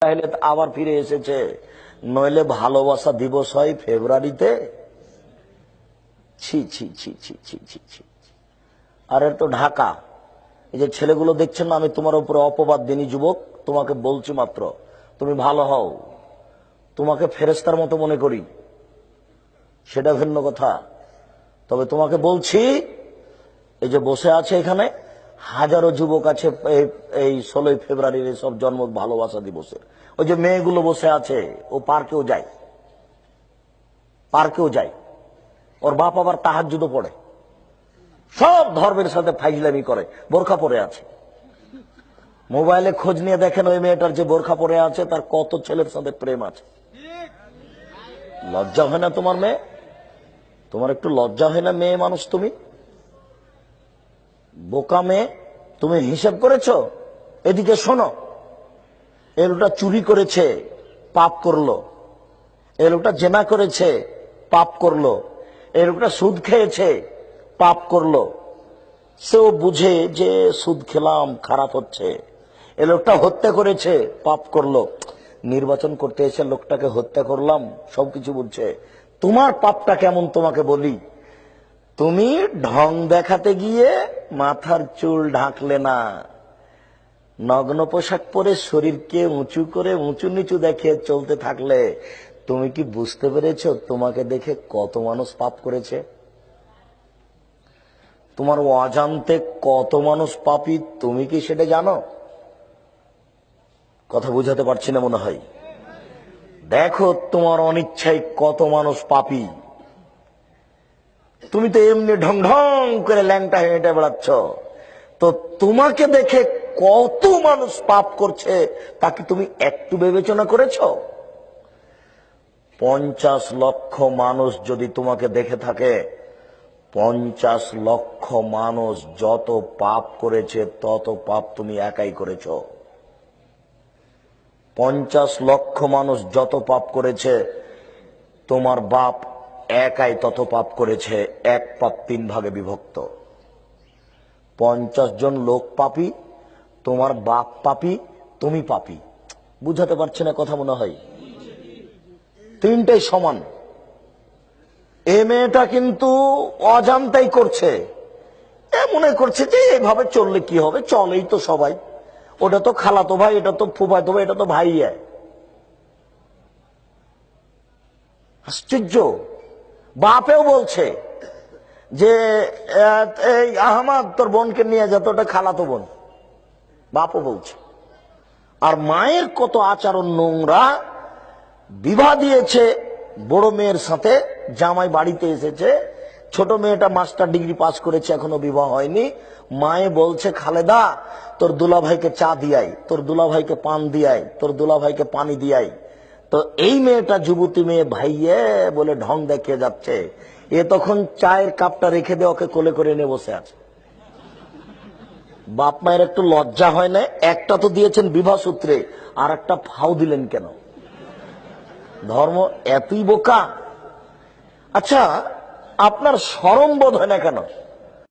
আবার ফিরে এসেছে, নইলে ভালোবাসা দিবস হয় ফেব্রুয়ারিতে। ছি ছি ছি ছি ছি ছি ছি। আর এর তো ঢাকা। এই যে ছেলেগুলো দেখছেন না, আমি তোমার উপরে অপবাদ দিনি যুবক, তোমাকে বলছি মাত্র তুমি ভালো হও, তোমাকে ফেরেশতার মতো মনে করি, সেটা ভিন্ন কথা। তবে তোমাকে বলছি, এই যে বসে আছে এখানে হাজারো যুবক আছে এই 16 ফেব্রুয়ারির সব জন্ম ভালোবাসা দিবসের। ওই যে মেয়েগুলো বসে আছে, ও পার্কেও যায়, ওর বাপ আবার তাহাজ্জুদও পড়ে, সব ধর্মের সাথে ফাইজলামি করে, বোরখা পরে আছে। মোবাইলে খোঁজ নিয়ে দেখেন ওই মেয়েটার যে বোরখা পরে আছে তার কত ছেলের সাথে প্রেম আছে। লজ্জা হয় না তোমার মেয়ে? তোমার একটু লজ্জা হয় না? মেয়ে মানুষ তুমি, বোকা মেয়ে, তুমি হিসাব করেছো? এদিকে শোনো, এ লোকটা চুরি করেছে, পাপ করলো। এ লোকটা জেনা করেছে, পাপ করলো। এ লোকটা সুদ খেয়েছে, পাপ করলো। সেও বুঝে যে সুদ খেলাম, খারাপ হচ্ছে। এ লোকটা হত্যা করেছে, পাপ করলো। নির্বাচন করতে এসে লোকটাকে হত্যা করলাম, সবকিছু বলছে। তোমার পাপটা কেমন তোমাকে বলি। তুমি ঢং দেখাতে গিয়ে মাথার চুল ঢাকলে না, নগ্ন পোশাক পরে শরীরকে উঁচু করে উঁচু নিচু দেখে চলতে থাকলে তুমি কি বুঝতে পেরেছো তোমাকে দেখে কত মানুষ পাপ করেছে? তোমার অজান্তে কত মানুষ পাপী, তুমি কি সেটা জানো? কথা বুঝাতে পারছি না মনে হয়। দেখো তোমার অনিচ্ছায় কত মানুষ পাপী। তুমি তো এমনি ঢং ঢং করে ল্যাংটা হেঁটে বেড়াচ্ছ, তো তোমাকে দেখে কত মানুষ পাপ করছে তা কি তুমি একটু বিবেচনা করেছ? 50 লক্ষ মানুষ যদি তোমাকে দেখে থাকে, 50 লক্ষ মানুষ যত পাপ করেছে তত পাপ তুমি একাই করেছ। 50 লক্ষ মানুষ যত পাপ করেছে, তোমার বাপ একাই তত পাপ করেছে। এক পাপ 3 ভাগে বিভক্ত। 50 জন লোক পাপী, তোমার বাপ পাপী, তুমি পাপী। বুঝাতে পারছি না কথা মনে হয়? তিনটাই সমান। এ মেয়েটা কিন্তু অজান্তেই করছে, এ মনে করছে যে এভাবে চললে কি হবে, চলেই তো সবাই, ওটা তো খালাতো ভাই, এটা তো ফুফাতো ভাই, এটা তো ভাই। আশ্চর্য। বাপেও বলছে যে এই আহমদ তোর বোনকে নিয়ে যেত, ওটা খালাতো বোন, বাপও বলছে। আর মায়ের কত আচরণ নোংরা। বিবাহ দিয়েছে বড় মেয়ের সাথে, জামাই বাড়িতে এসেছে, ছোট মেয়েটা মাস্টার ডিগ্রি পাস করেছে, এখনো বিবাহ হয়নি। মায়ে বলছে খালেদা তোর দুলা ভাইকে চা দিয়াই, তোর দুলা ভাইকে পান দিয়াই, তোর দুলা ভাইকে পানি দিয়াই। তো এই মেয়েটা যুবতী মেয়ে ভাইয়ে বলে ঢং দেখিয়ে যাচ্ছে। এ তখন চায়ের কাপটা রেখে দিয়ে ওকে কোলে করে নিয়ে বসে আছে। বাপ মায়ের একটু লজ্জা হয় না? একটা তো দিয়েছেন বিবাহ সূত্রে, আর একটা ফাও দিলেন কেন? ধর্ম এতই বোকা। আচ্ছা, আপনার শরম বোধ হয় না কেন?